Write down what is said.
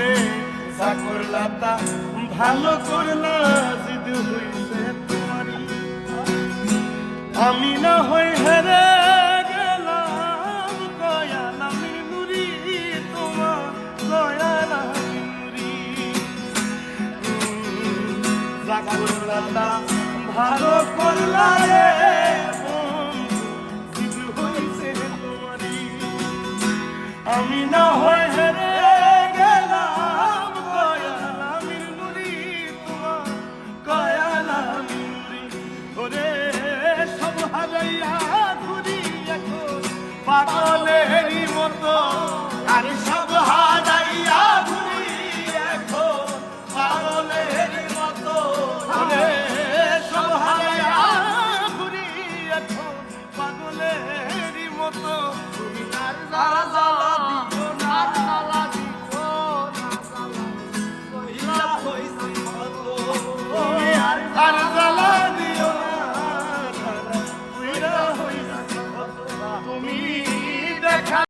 রে যা করলা তা ভালো করলা, জিদ হইছে তোমারই। আমি না হই হেরে গেলাম কয়ালামি নুরি, তোমার কয়ালামি নুরি। যা করলা তা ভালো করলা রে বন্ধু, জিদ হইছে তোমারই। আমি না হই